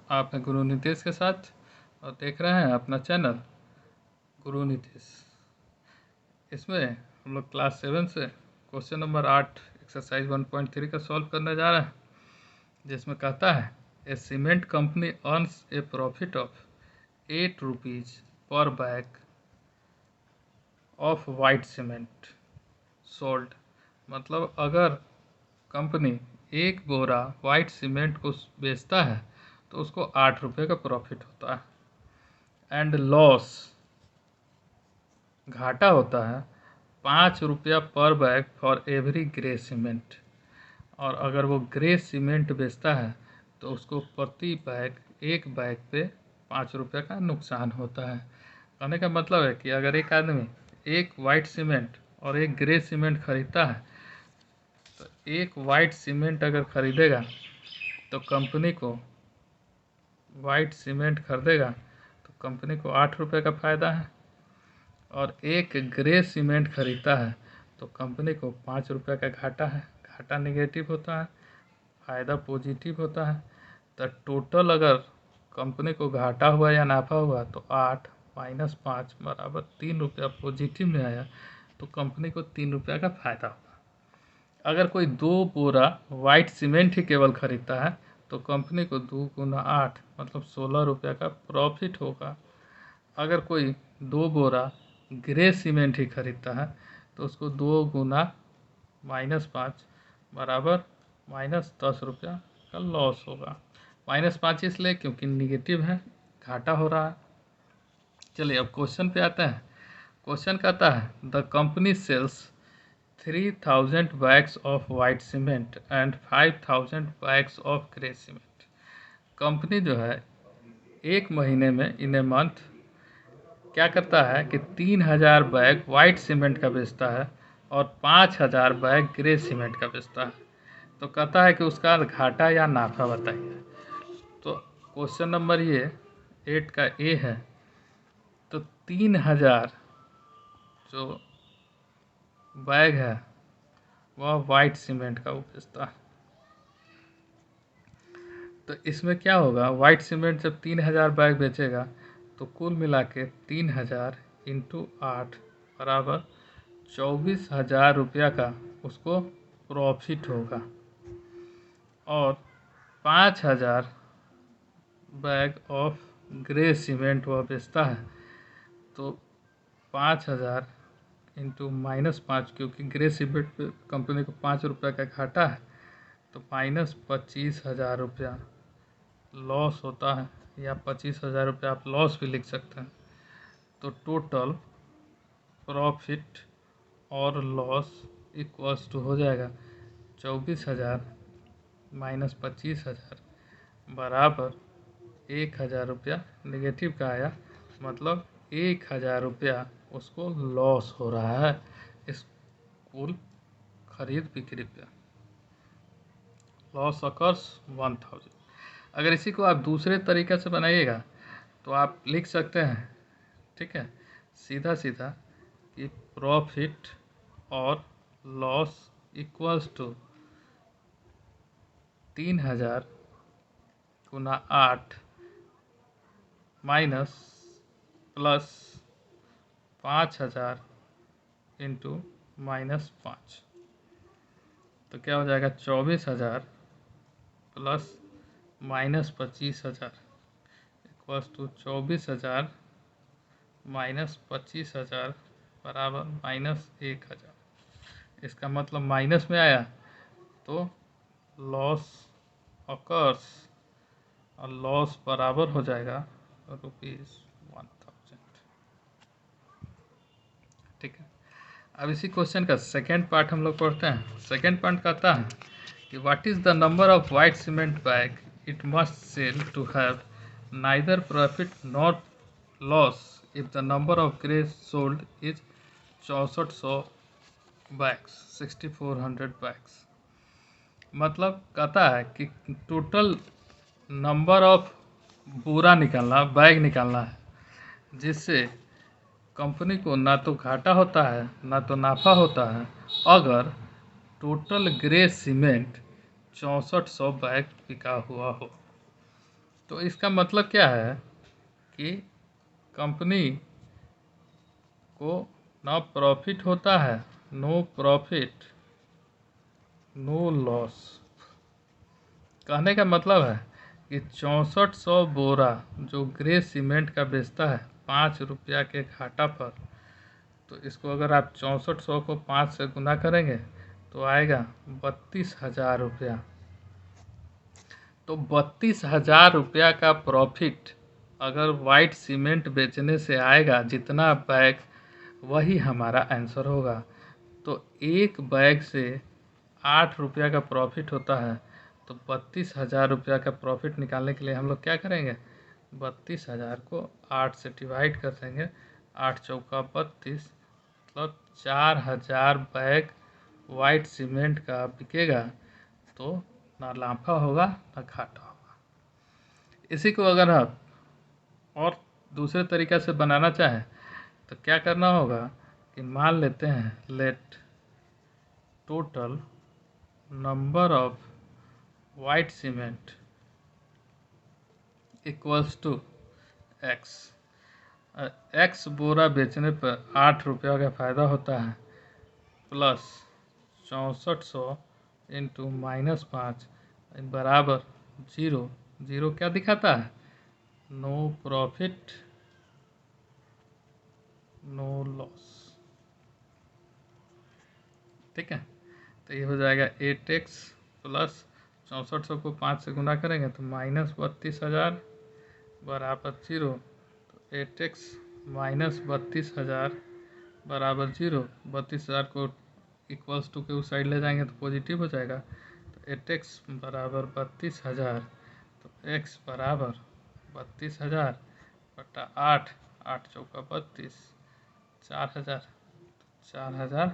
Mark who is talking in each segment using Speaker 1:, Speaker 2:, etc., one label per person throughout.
Speaker 1: आप हैं गुरु नीतीश के साथ और देख रहे हैं अपना चैनल गुरु नीतीश। इसमें हम लोग क्लास 7 से क्वेश्चन नंबर 8 एक्सरसाइज 1.3 का सॉल्व करने जा रहे हैं, जिसमें कहता है a cement company earns a profit of 8 rupees per bag of white cement sold. मतलब अगर कंपनी एक बोरा वाइट सीमेंट को बेचता है तो उसको 8 रुपये का प्रॉफिट होता है। एंड लॉस घाटा होता है 5 रुपया पर bag for every grey cement. और अगर वो ग्रे सीमेंट बेचता है तो उसको प्रति बैग एक बैग पे 5 रुपये का नुकसान होता है। कहने का मतलब है कि अगर एक आदमी एक वाइट सीमेंट और एक ग्रे सीमेंट खरीदता है तो एक वाइट सीमेंट अगर खरीदेगा तो कंपनी को वाइट सीमेंट खरीदेगा तो कंपनी को 8 रुपये का फ़ायदा है, और एक ग्रे सीमेंट खरीदता है तो कंपनी को 5 रुपये का घाटा है। घाटा नेगेटिव होता है, फ़ायदा पॉजिटिव होता है। तो टोटल अगर कंपनी को घाटा हुआ या नाफा हुआ तो 8 माइनस 5 बराबर 3 रुपया पॉजिटिव में आया, तो कंपनी को 3 रुपया का फ़ायदा होगा। अगर कोई 2 बोरा वाइट सीमेंट ही केवल खरीदता है तो कंपनी को 2 गुना 8 मतलब 16 रुपया का प्रॉफिट होगा। अगर कोई 2 बोरा ग्रे सीमेंट ही खरीदता है तो उसको 2 गुना -5 बराबर -10 रुपया का लॉस होगा। -5 इसलिए क्योंकि निगेटिव है, घाटा हो रहा है। चलिए अब क्वेश्चन पे आते हैं। क्वेश्चन कहता है the company sells 3000 bags of white cement and 5000 bags of grey cement. Company जो है एक महीने में इन ए मंथ क्या करता है कि 3000 बैग वाइट सीमेंट का बेचता है और 5000 बैग ग्रे सीमेंट का बेचता है। तो कहता है कि उसका घाटा या नाफा बताइए। तो क्वेश्चन नंबर ये 8 का ए है। तो 3000 जो बैग है वह वाइट सीमेंट का बेचता है। तो इसमें क्या होगा, वाइट सीमेंट जब 3000 बैग बेचेगा तो कुल मिला के 3000 इंटू 8 बराबर 24,000 रुपया का उसको प्रॉफिट होगा। और 5000 बैग ऑफ ग्रे सीमेंट वह बेचता है तो 5000 इंटू -5, क्योंकि ग्रे सीमेंट पे कंपनी को 5 रुपये का घाटा है तो -25,000 रुपया लॉस होता है, या 25,000 रुपया आप लॉस भी लिख सकते हैं। तो टोटल प्रॉफिट और लॉस इक्वल्स टू हो जाएगा 24,000 माइनस 25,000 बराबर 1,000 रुपया नेगेटिव का आया। मतलब 1,000 रुपया उसको लॉस हो रहा है इस कुल खरीद बिक्री पे। Loss occurs 1000। अगर इसी को आप दूसरे तरीके से बनाइएगा तो आप लिख सकते हैं, ठीक है, सीधा सीधा कि प्रॉफिट और लॉस इक्वल्स टू 3000 गुना 8 माइनस प्लस 5000 इंटू -5। तो क्या हो जाएगा 24,000 प्लस -25,000 इक्वल्स टू 24,000 माइनस 25,000 बराबर -1,000। इसका मतलब माइनस में आया तो लॉस अकर्स, और लॉस बराबर हो जाएगा ₹1000। ठीक है, अब इसी क्वेश्चन का सेकेंड पार्ट हम लोग पढ़ते हैं। सेकेंड पार्ट कहता है कि what is the number of white cement bag it must sell to have neither profit not loss if the number of grey sold is 6400 bags 6400 bags. मतलब कहता है कि टोटल नंबर ऑफ बोरा निकालना, bag निकालना है, जिससे कंपनी को ना तो घाटा होता है ना तो नाफा होता है अगर टोटल ग्रे सीमेंट 6400 बैग बिका हुआ हो। तो इसका मतलब क्या है कि कंपनी को ना प्रॉफिट होता है, नो प्रॉफिट नो लॉस। कहने का मतलब है कि 6400 बोरा जो ग्रे सीमेंट का बेचता है 5 रुपया के घाटा पर, तो इसको अगर आप 6400 को 5 से गुना करेंगे तो आएगा 32,000 रुपया। तो 32,000 रुपया का प्रॉफिट अगर वाइट सीमेंट बेचने से आएगा जितना बैग, वही हमारा आंसर होगा। तो एक बैग से 8 रुपया का प्रॉफिट होता है। तो 32,000 रुपया का प्रॉफिट निकालने के लिए हम लोग क्या करेंगे, 32,000 को 8 से डिवाइड कर देंगे, 8 चौका 32, मतलब 4,000 बैग वाइट सीमेंट का बिकेगा। तो ना लाफा होगा ना घाटा होगा। इसी को अगर आप और दूसरे तरीक़ा से बनाना चाहें तो क्या करना होगा कि मान लेते हैं let total number of white cement equals to x. X बोरा बेचने पर 8 रुपया का फ़ायदा होता है, प्लस 6400 इंटू -5 बराबर 0। ज़ीरो क्या दिखाता है, नो प्रॉफिट नो लॉस। ठीक है, तो ये हो जाएगा 8x प्लस 6400 को 5 से गुना करेंगे तो -32,000 बराबर 0। तो 8x -32,000 बराबर 0। 32,000 को इक्वल्स टू के उस साइड ले जाएंगे तो पॉजिटिव हो जाएगा। तो 8x बराबर 32,000। तो x बराबर 32,000 बटा 8, 8 चौका 32, 4,000, 4,000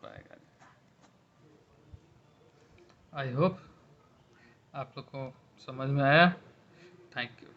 Speaker 1: पाएगा। आई होप आप लोग को समझ में आया। Thank you.